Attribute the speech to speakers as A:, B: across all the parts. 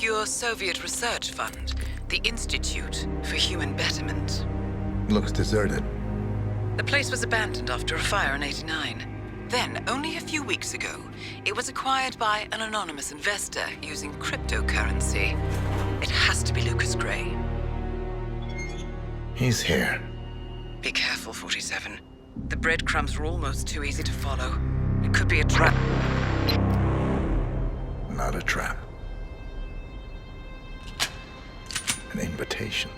A: obscure Soviet research fund, the Institute for Human Betterment.
B: Looks deserted.
A: The place was abandoned after a fire in '89. Then, only a few weeks ago, it was acquired by an anonymous investor using cryptocurrency. It has to be Lucas Gray.
B: He's here.
A: Be careful, 47. The breadcrumbs were almost too easy to follow. It could be a trap.
B: Not a trap. An invitation.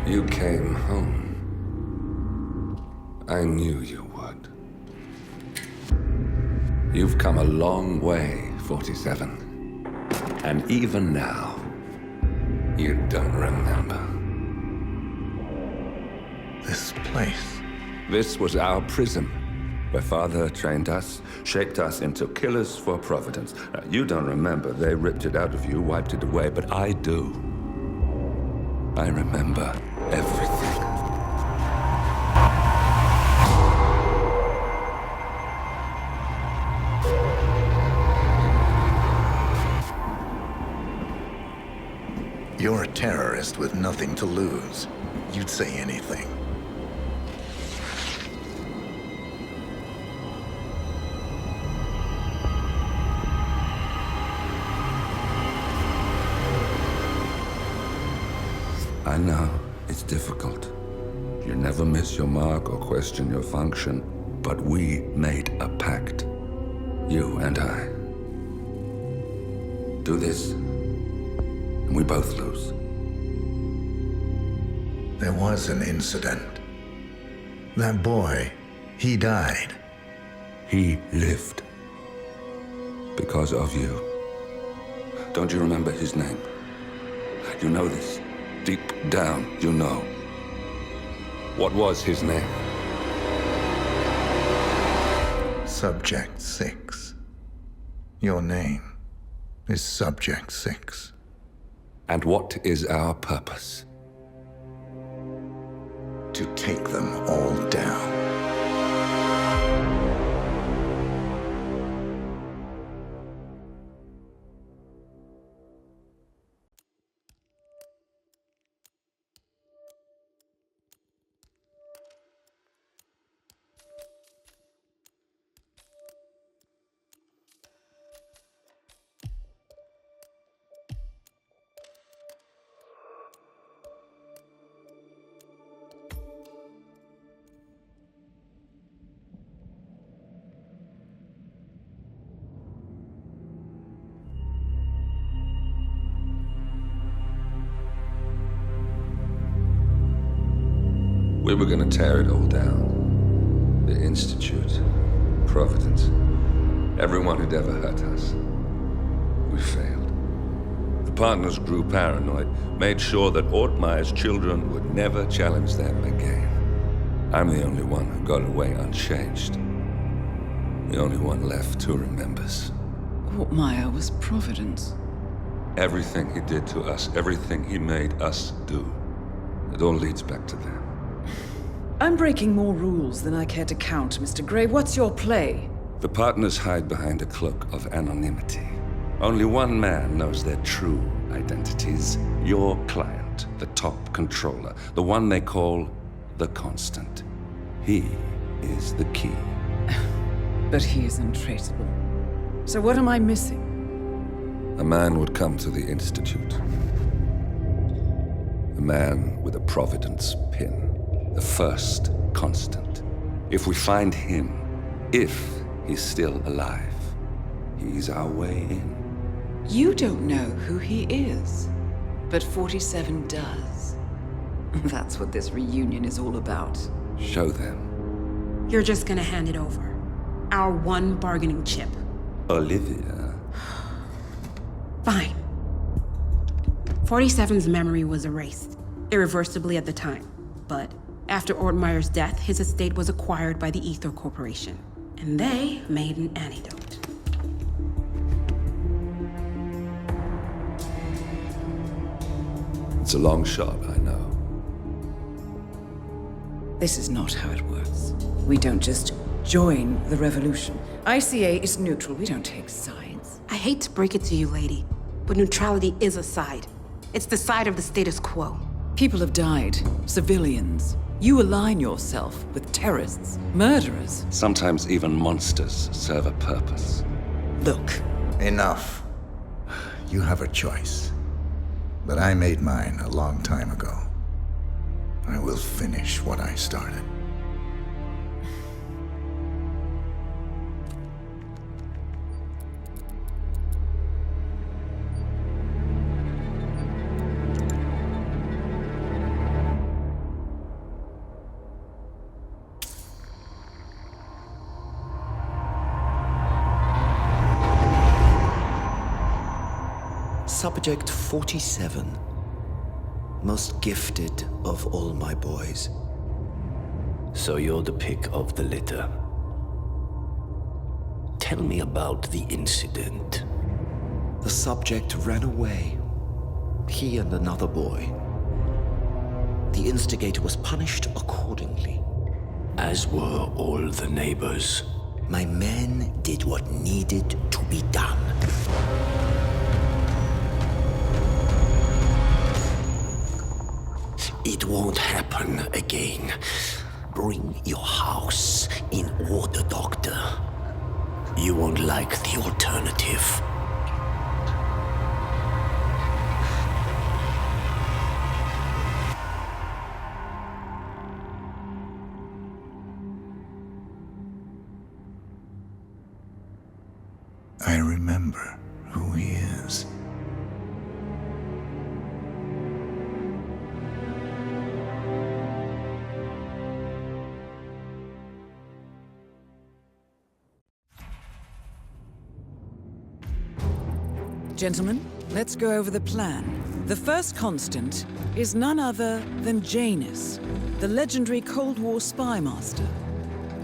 C: You came home. I knew you would. You've come a long way, 47. And even now, you don't remember.
B: This place.
C: This was our prison, where Father trained us, shaped us into killers for Providence. Now, you don't remember. They ripped it out of you, wiped it away, but I do. I remember everything.
B: You're a terrorist with nothing to lose. You'd say anything.
C: I know, it's difficult. You never miss your mark or question your function, but we made a pact. You and I. Do this, and we both lose.
B: There was an incident. That boy, he died.
C: He lived. Because of you. Don't you remember his name? You know this. Deep down, you know. What was his name?
B: Subject 6. Your name is Subject 6.
C: And what is our purpose?
B: To take them all down.
C: We were gonna tear it all down. The Institute, Providence, everyone who'd ever hurt us. We failed. The partners grew paranoid, made sure that Ortmeyer's children would never challenge them again. I'm the only one who got away unchanged. The only one left who remembers.
A: Ortmeyer was Providence.
C: Everything he did to us, everything he made us do, it all leads back to them.
A: I'm breaking more rules than I care to count, Mr. Gray. What's your play?
C: The partners hide behind a cloak of anonymity. Only one man knows their true identities. Your client, the top controller, the one they call the Constant. He is the key.
A: But he is untraceable. So what am I missing?
C: A man would come to the Institute. A man with a Providence pin. The first Constant. If we find him, if he's still alive, he's our way in.
A: You don't know who he is, but 47 does. That's what this reunion is all about.
C: Show them.
D: You're just gonna hand it over. Our one bargaining chip.
C: Olivia.
D: Fine. 47's memory was erased, irreversibly at the time. But after Ortmeyer's death, his estate was acquired by the Ether Corporation. And they made an antidote.
C: It's a long shot, I know.
E: This is not how it works. We don't just join the revolution. ICA is neutral. We don't take sides.
D: I hate to break it to you, lady, but neutrality is a side. It's the side of the status quo.
E: People have died. Civilians. You align yourself with terrorists, murderers.
C: Sometimes even monsters serve a purpose.
E: Look,
B: Enough. You have a choice. But I made mine a long time ago. I will finish what I started.
F: Subject 47. Most gifted of all my boys.
G: So you're the pick of the litter. Tell me about the incident.
F: The subject ran away. He and another boy. The instigator was punished accordingly.
G: As were all the neighbors.
F: My men did what needed to be done.
G: It won't happen again. Bring your house in order, Doctor. You won't like the alternative.
B: I remember who he is.
E: gentlemen, let's go over the plan. The first constant is none other than Janus, the legendary Cold War spy master.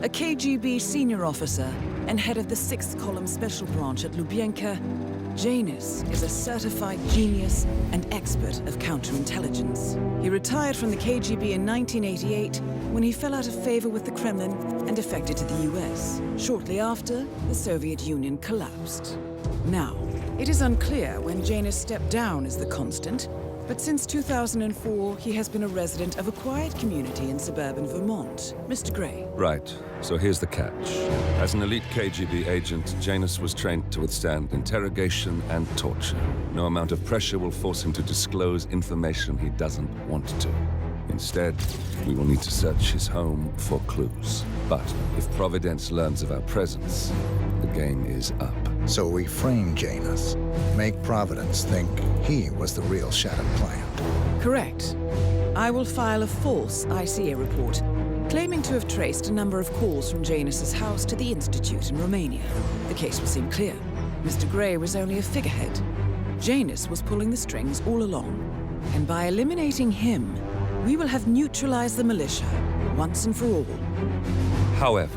E: A KGB senior officer and head of the 6th Column Special Branch at Lubyanka, Janus is a certified genius and expert of counterintelligence. He retired from the KGB in 1988 when he fell out of favor with the Kremlin and defected to the US. Shortly after, the Soviet Union collapsed. Now, it is unclear when Janus stepped down as the constant, but since 2004, he has been a resident of a quiet community in suburban Vermont. Mr. Gray.
C: Right. So here's the catch. As an elite KGB agent, Janus was trained to withstand interrogation and torture. No amount of pressure will force him to disclose information he doesn't want to. Instead, we will need to search his home for clues. But if Providence learns of our presence, the game is up.
B: So we frame Janus, make Providence think he was the real Shattered client.
E: Correct. I will file a false ICA report, claiming to have traced a number of calls from Janus's house to the Institute in Romania. The case will seem clear. Mr. Gray was only a figurehead. Janus was pulling the strings all along. And by eliminating him, we will have neutralized the militia, once and for all.
C: However,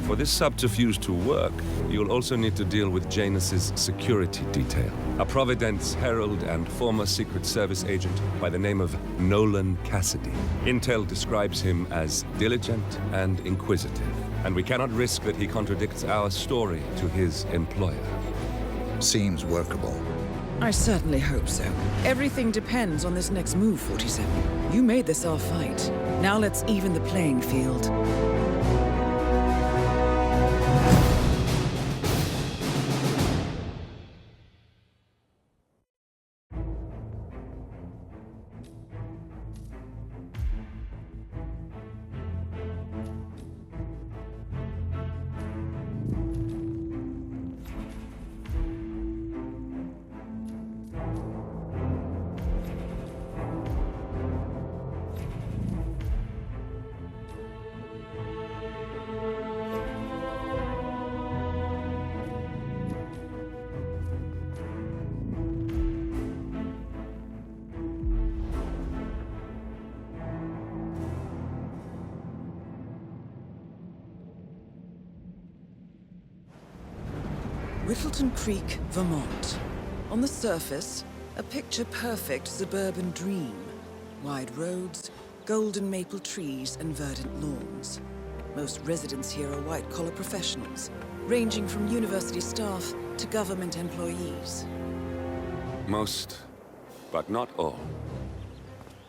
C: for this subterfuge to work, you'll also need to deal with Janus's security detail. A Providence herald and former Secret Service agent by the name of Nolan Cassidy. Intel describes him as diligent and inquisitive, and we cannot risk that he contradicts our story to his employer.
B: Seems workable.
E: I certainly hope so. Everything depends on this next move, 47. You made this our fight. Now let's even the playing field. Whittleton Creek, Vermont. On the surface, a picture-perfect suburban dream. Wide roads, golden maple trees, and verdant lawns. Most residents here are white-collar professionals, ranging from university staff to government employees.
C: Most, but not all.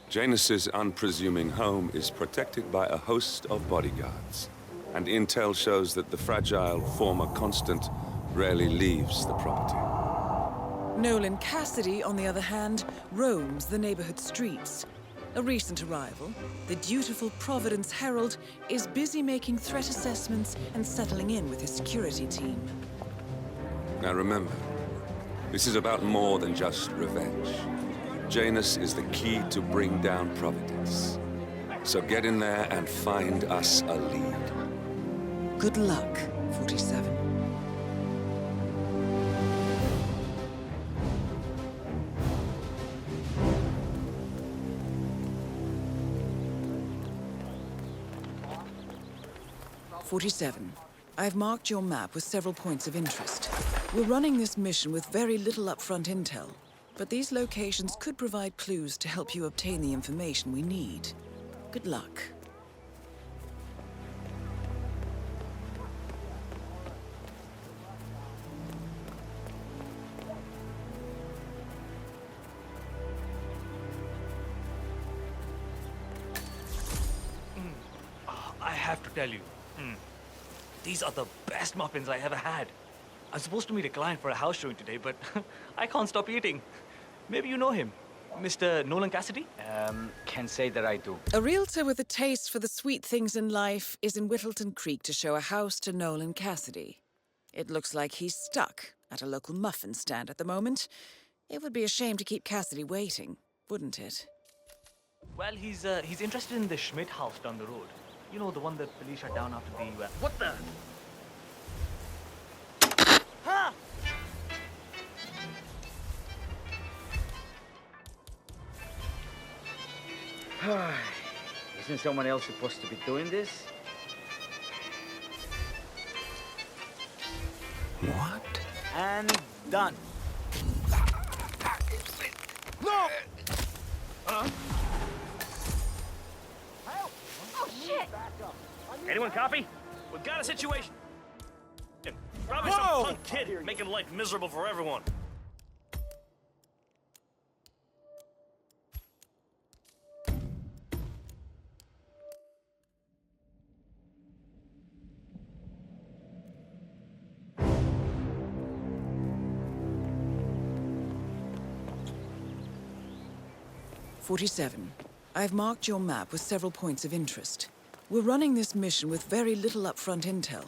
C: Janus's unpresuming home is protected by a host of bodyguards, and intel shows that the fragile former Constant rarely leaves the property.
E: Nolan Cassidy, on the other hand, roams the neighborhood streets. A recent arrival, the dutiful Providence Herald is busy making threat assessments and settling in with his security team.
C: Now remember, this is about more than just revenge. Janus is the key to bring down Providence. So get in there and find us a lead.
E: Good luck, 47. I've marked your map with several points of interest. We're running this mission with very little upfront intel, but these locations could provide clues to help you obtain the information we need. Good luck.
H: I have to tell you, these are the best muffins I ever had. I'm supposed to meet a client for a house showing today, but I can't stop eating. Maybe you know him, Mr. Nolan Cassidy?
I: Can't say that I do.
E: A realtor with a taste for the sweet things in life is in Whittleton Creek to show a house to Nolan Cassidy. It looks like he's stuck at a local muffin stand at the moment. It would be a shame to keep Cassidy waiting, wouldn't it?
H: Well, he's interested in the Schmidt house down the road. You know, the one that police shut down after the... What the? Ha!
I: Isn't someone else supposed to be doing this?
G: What?
I: And done.
H: No!
J: Anyone copy? We've got a situation. Probably some punk kid making life miserable for everyone.
E: I've marked your map with several points of interest. We're running this mission with very little upfront intel,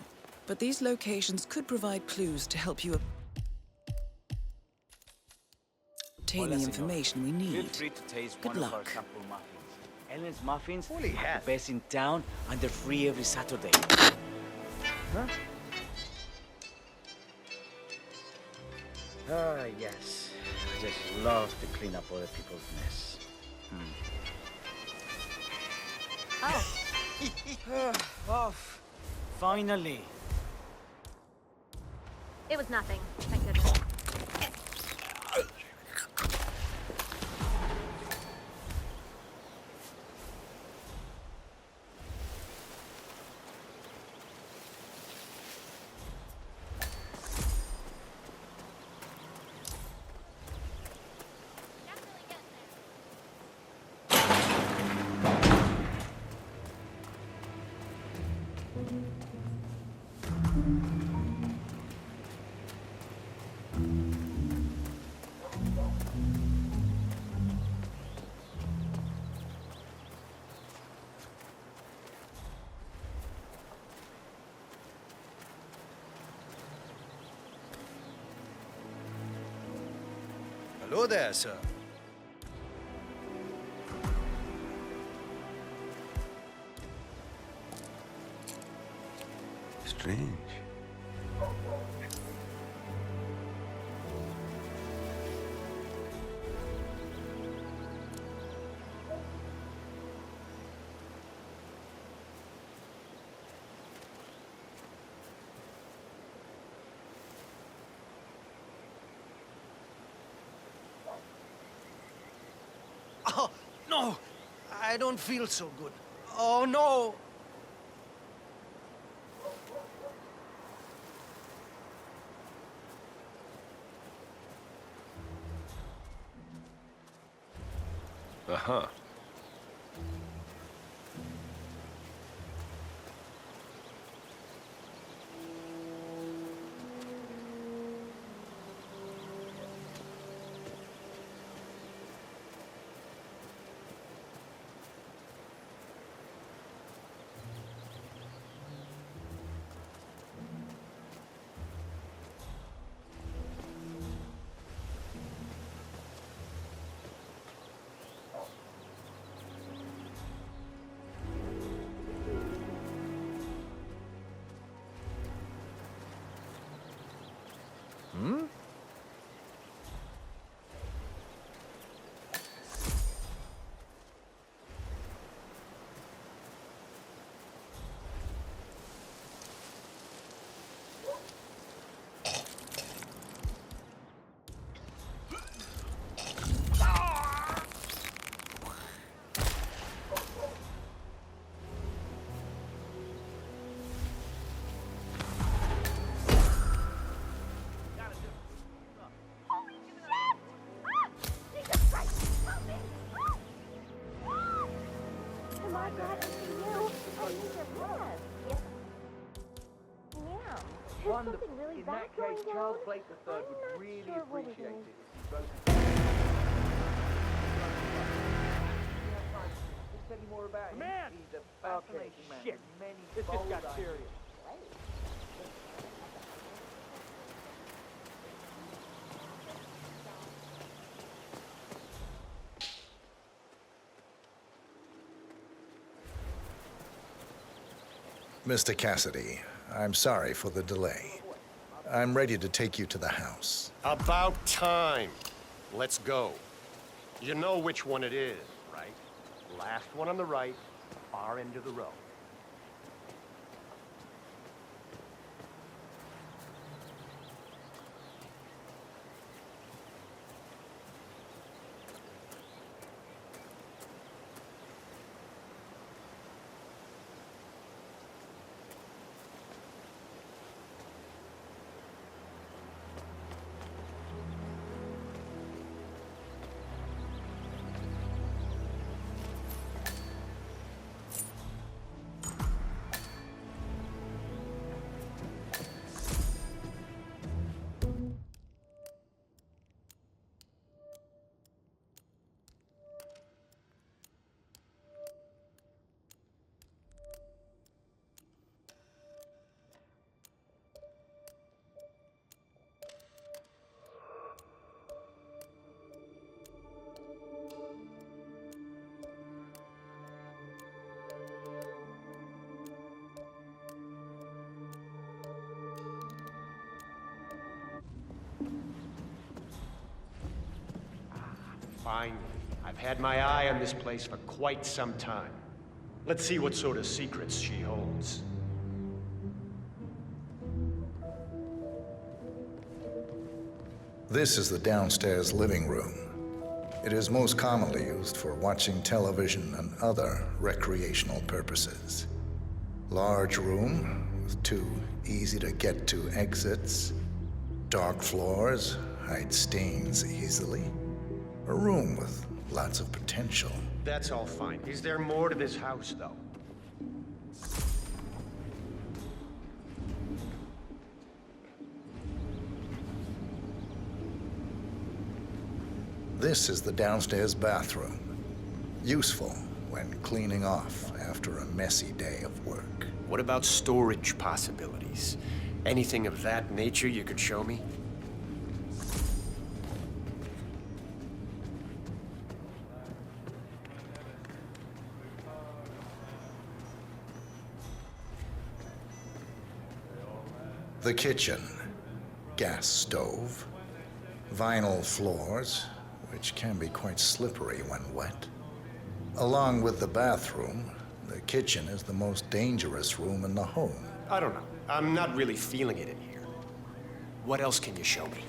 E: but these locations could provide clues to help you obtain the information we
I: Feel
E: need.
I: free to taste
E: Good
I: one of our
E: luck.
I: sample muffins. Ellen's muffins are the best in town, and they're free every Saturday. Huh? Ah, yes. I just love to clean up other people's mess. Off. Finally.
K: It was nothing, thank goodness.
L: Hello there, sir.
C: Strange.
H: Oh, no!
L: I don't feel so good. Oh no!
M: Uh-huh. Hmm?
I: Wonderful. In that case, Charles Blake III would really appreciate it if you both... Tell you more about him. He's a fascinating man. Shit. Many this just got serious.
B: Mr. Cassidy, I'm sorry for the delay. I'm ready to take you to the house.
M: About time. Let's go. You know which one it is, right? Last one on the right, far end of the row. Finally. I've had my eye on this place for quite some time. Let's see what sort of secrets she holds.
B: This is the downstairs living room. It is most commonly used for watching television and other recreational purposes. Large room with 2 easy-to-get-to exits. Dark floors hide stains easily. A room with lots of potential.
M: That's all fine. Is there more to this house, though?
B: This is the downstairs bathroom. Useful when cleaning off after a messy day of work.
M: What about storage possibilities? Anything of that nature you could show me?
B: The kitchen. Gas stove. Vinyl floors, which can be quite slippery when wet. Along with the bathroom, the kitchen is the most dangerous room in the home.
M: I don't know. I'm not really feeling it in here. What else can you show me?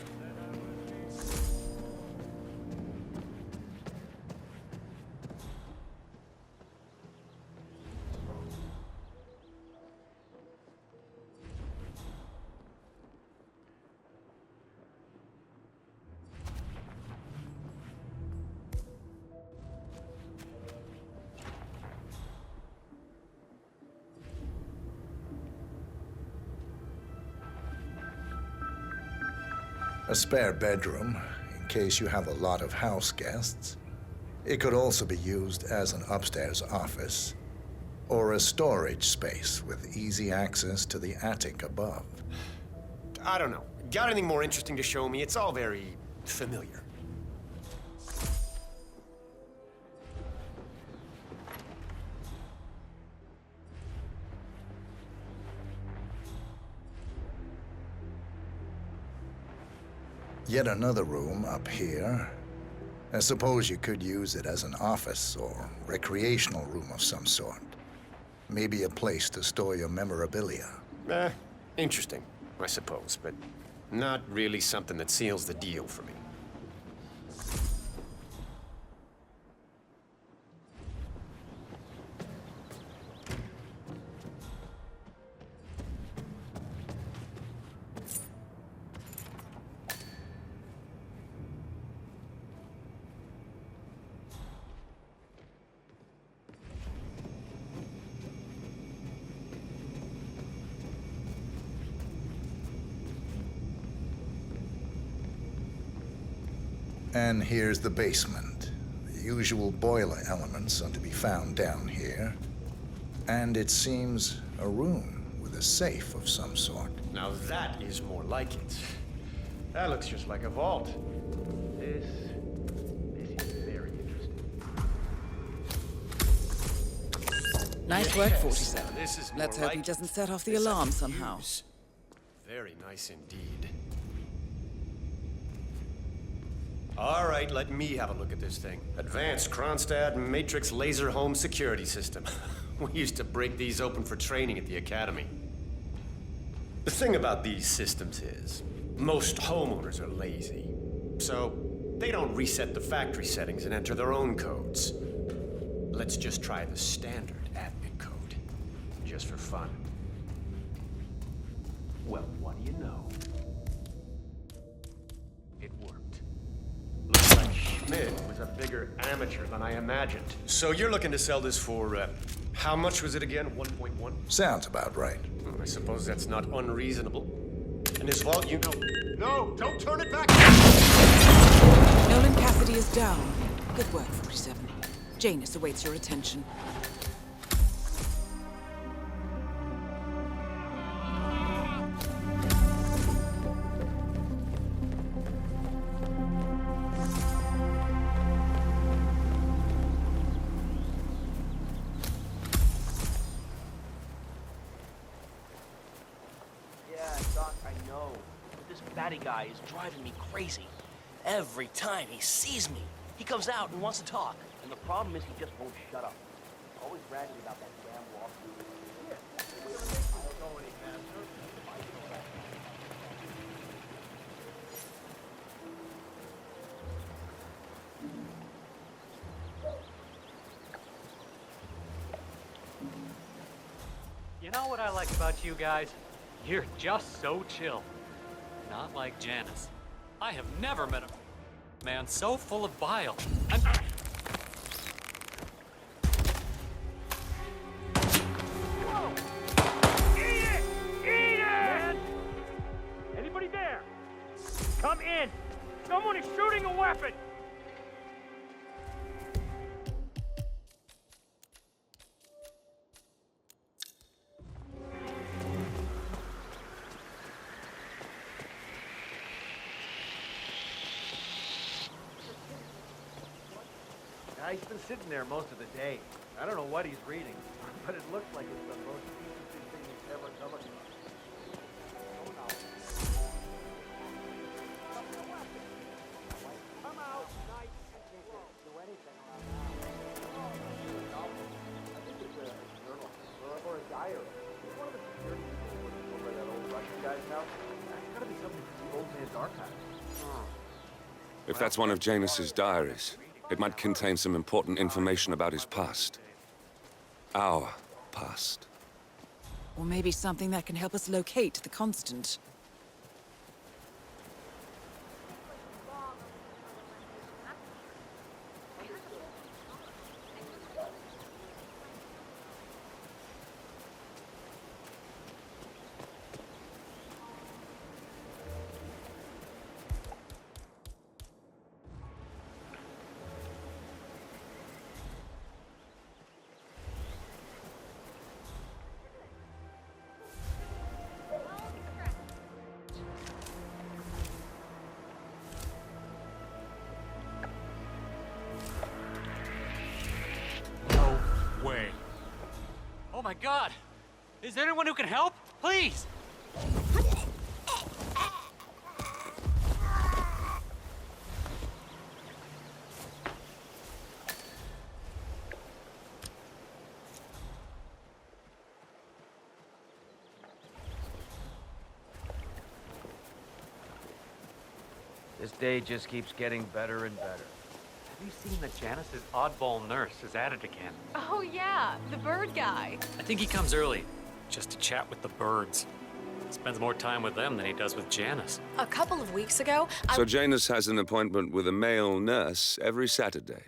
B: a spare bedroom in case you have a lot of house guests. It could also be used as an upstairs office or a storage space with easy access to the attic above.
M: I don't know. Got anything more interesting to show me? It's all very familiar.
B: Yet another room up here. I suppose you could use it as an office or recreational room of some sort. Maybe a place to store your memorabilia.
M: Interesting, I suppose, but not really something that seals the deal for me.
B: And here's the basement. The usual boiler elements are to be found down here. And it seems a room with a safe of some sort.
M: Now that is more like it. That looks just like a vault. This is very interesting.
E: Nice work, 47.
M: This is
E: Let's
M: more
E: hope he
M: like
E: doesn't set off the
M: this I
E: alarm
M: could
E: somehow.
M: use. Very nice indeed. All right, let me have a look at this thing. Advanced Kronstadt Matrix Laser Home Security System. We used to break these open for training at the academy. The thing about these systems is, most homeowners are lazy. So, they don't reset the factory settings and enter their own codes. Let's just try the standard admin code, just for fun. Well, what do you know? It worked. Looks like Schmidt was a bigger amateur than I imagined. So you're looking to sell this for, how much was it again? 1.1?
B: Sounds about right.
M: Well, I suppose that's not unreasonable. And his vault, you know... No, don't turn it back!
E: Nolan Cassidy is down. Good work, 47. Janus awaits your attention.
J: Guy is driving me crazy. Every time he sees me, he comes out and wants to talk. And the problem is he just won't shut up. Always bragging about that damn lawsuit.
N: You know what I like about you guys? You're just so chill. Not like Janus. I have never met a man so full of bile.
J: Anybody there? Come in! Someone is shooting a weapon!
O: He's been sitting there most of the day. I don't know what he's reading, but it looks like it's the most interesting thing he's ever come across. Come out, nice and slow. Do anything around now. I think it's a journal or a diary. It's one of the security people over at that old Russian guy's house. That's gotta be something from the old man's archive.
C: If that's one of Janus's diaries, it might contain some important information about his past. Our past.
E: Or maybe something that can help us locate the Constant.
N: my God! Is there anyone who can help? Please!
I: This day just keeps getting better and better.
N: Have you seen that Janice's oddball nurse is at it again?
K: Oh, yeah, the bird guy.
N: I think he comes early, just to chat with the birds. Spends more time with them than he does with Janice.
K: A couple of weeks ago,
C: So Janus has an appointment with a male nurse every Saturday.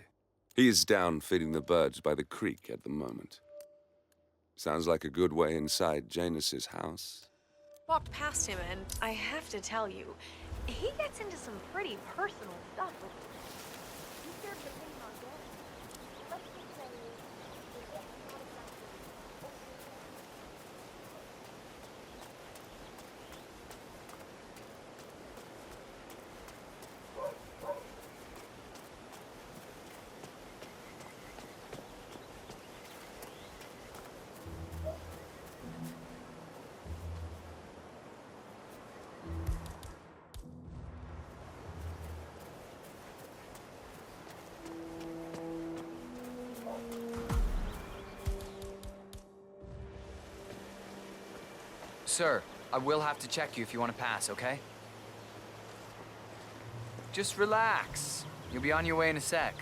C: He's down feeding the birds by the creek at the moment. Sounds like a good way inside Janus's house.
K: walked past him, and I have to tell you, he gets into some pretty personal stuff with me. He serves the thing on deck. Let's just say it's not exactly.
P: Sir, I will have to check you if you want to pass, okay? Just relax. You'll be on your way in a sec.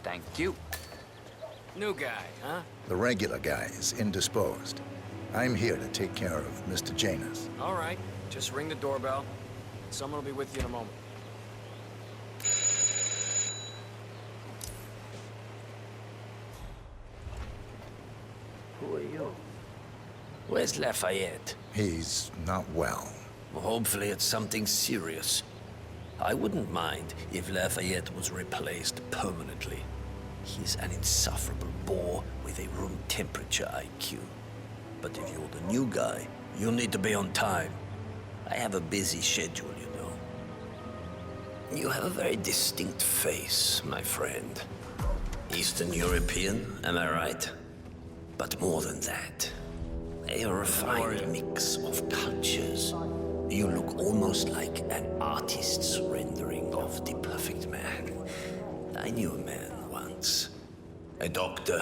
P: Thank you.
I: New guy, huh?
B: The regular guy is indisposed. I'm here to take care of Mr. Janus.
I: All right, just ring the doorbell. Someone will be with you in a moment.
G: Who are you? Where's Lafayette?
B: He's not well.
G: Well, hopefully it's something serious. I wouldn't mind if Lafayette was replaced permanently. He's an insufferable bore with a room temperature IQ. But if you're the new guy, you'll need to be on time. I have a busy schedule, you know. You have a very distinct face, my friend. Eastern European, am I right? But more than that, a refined mix of cultures. You look almost like an artist's rendering of the perfect man. I knew a man once, a doctor.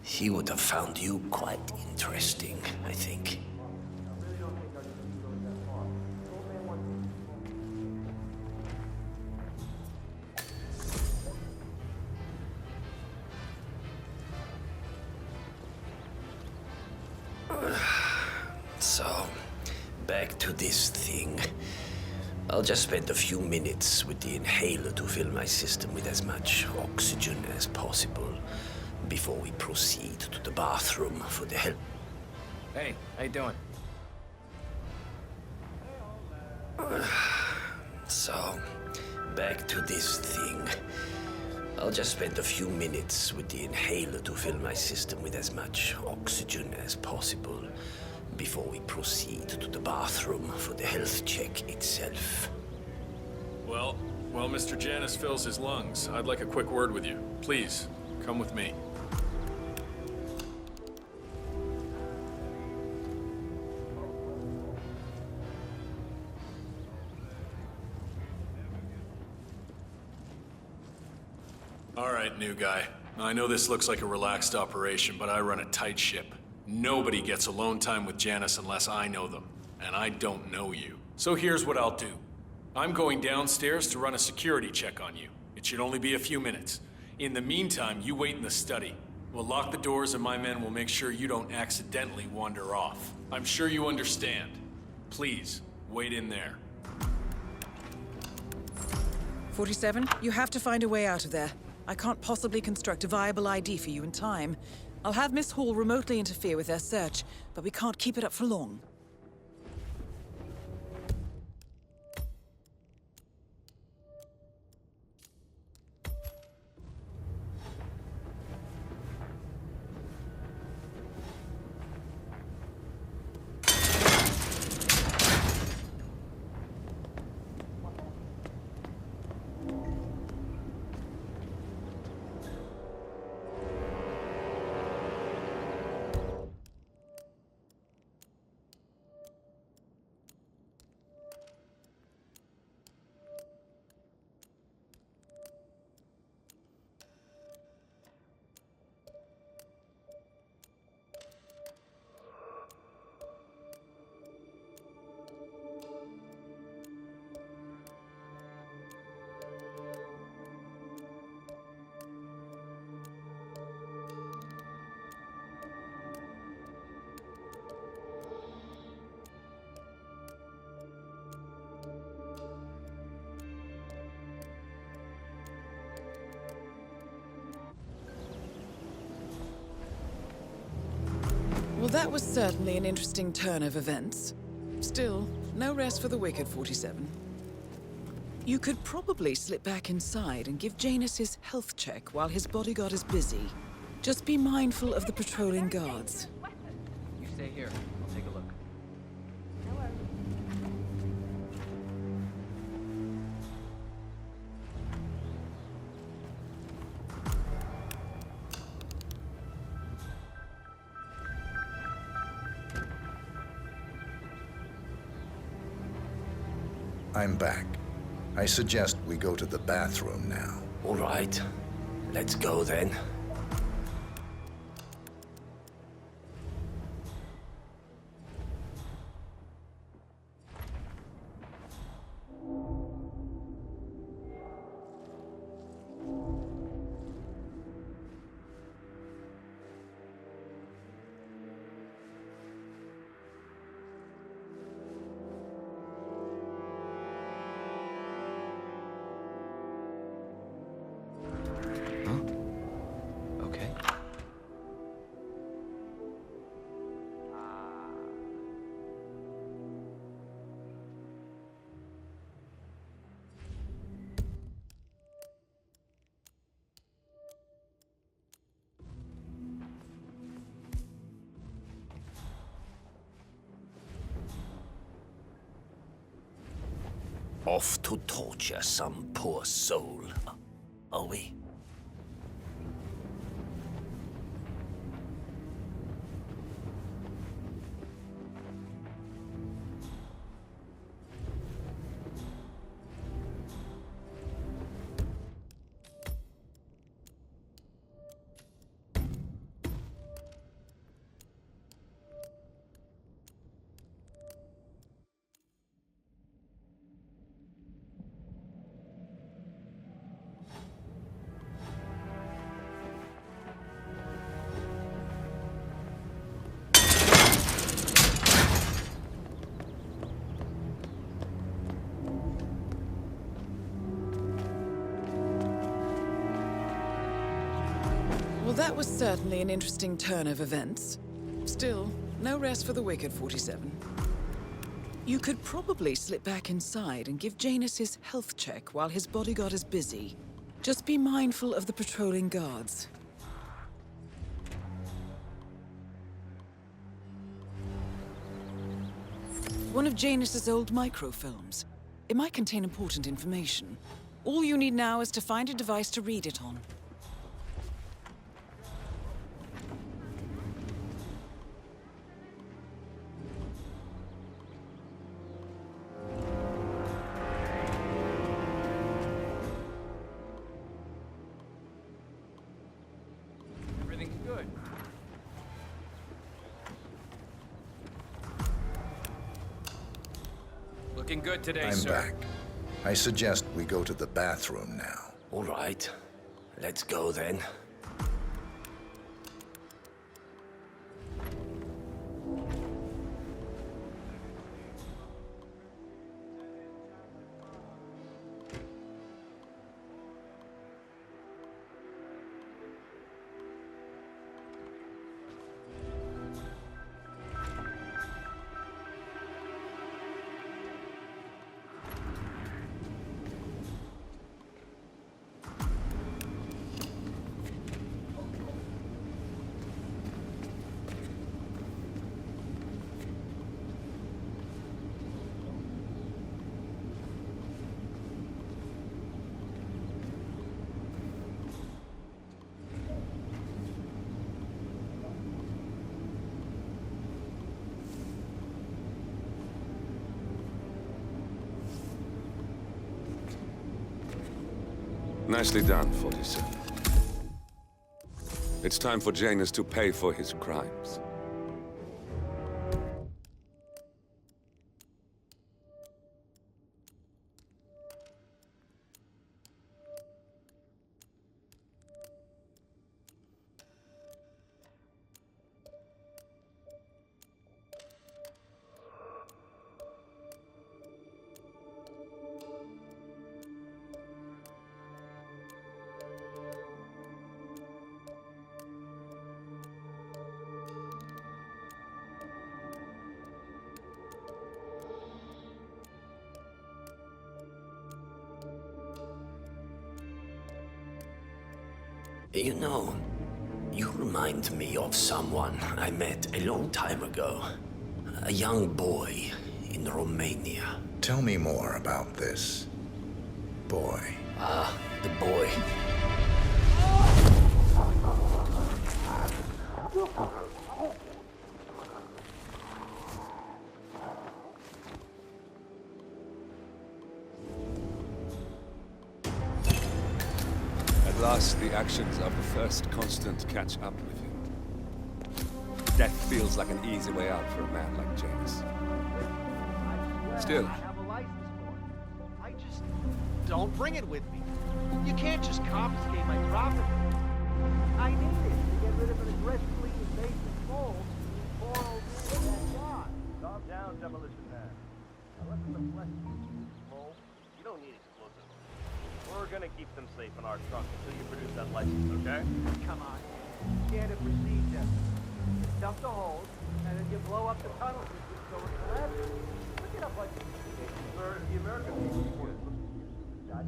G: He would have found you quite interesting, I think. So, back to this thing. I'll just spend a few minutes with the inhaler to fill my system with as much oxygen as possible before we proceed to the bathroom for the help.
I: Hey, how you doing?
G: So, back to this thing. I'll just spend a few minutes with the inhaler to fill my system with as much oxygen as possible before we proceed to the bathroom for the health check itself.
Q: Well, while Mr. Janus fills his lungs, I'd like a quick word with you. Please, come with me. All right, new guy. I know this looks like a relaxed operation, but I run a tight ship. Nobody gets alone time with Janus unless I know them, and I don't know you. So here's what I'll do. I'm going downstairs to run a security check on you. It should only be a few minutes. In the meantime, you wait in the study. We'll lock the doors and my men will make sure you don't accidentally wander off. I'm sure you understand. Please, wait in there.
E: 47, you have to find a way out of there. I can't possibly construct a viable ID for you in time. I'll have Miss Hall remotely interfere with their search, but we can't keep it up for long. Well, that was certainly an interesting turn of events. Still, no rest for the wicked, 47. You could probably slip back inside and give Janus his health check while his bodyguard is busy. Just be mindful of the patrolling guards.
P: You stay here. I'll take a look.
B: I'm back. I suggest we go to the bathroom now.
G: All right. Let's go then.
P: Okay.
G: Off to torture some poor soul, are we?
E: Well, that was certainly an interesting turn of events. Still, no rest for the wicked, 47. You could probably slip back inside and give Janus his health check while his bodyguard is busy. Just be mindful of the patrolling guards. One of Janus's old microfilms. It might contain important information. All you need now is to find a device to read it on.
P: Everything's good. Looking good today,
B: I'm
P: sir.
B: back. I suggest we go to the bathroom now.
G: All right. Let's go then.
C: Nicely done, 47. It's time for Janus to pay for his crimes.
G: You know, you remind me of someone I met a long time ago. A young boy in Romania.
B: Tell me more about this boy.
G: The boy.
C: At last, the actions of the first constant catch up with you. Death feels like an easy way out for a man like Janus. Still,
L: I have a license for it. I just don't bring it with me. You can't just confiscate my property. I need it to get rid of an aggressively invasive mole for old man in that yard.
O: Calm down, Demolition Man. Unless it's a flesh mole, you don't need explosives. We're gonna keep them safe in our trunk until you produce that license, okay?
L: Come on. Standard procedure. You dump the holes, and then you blow up the tunnel system so it collapses. Look it up like
O: Sir, the American people. Guys,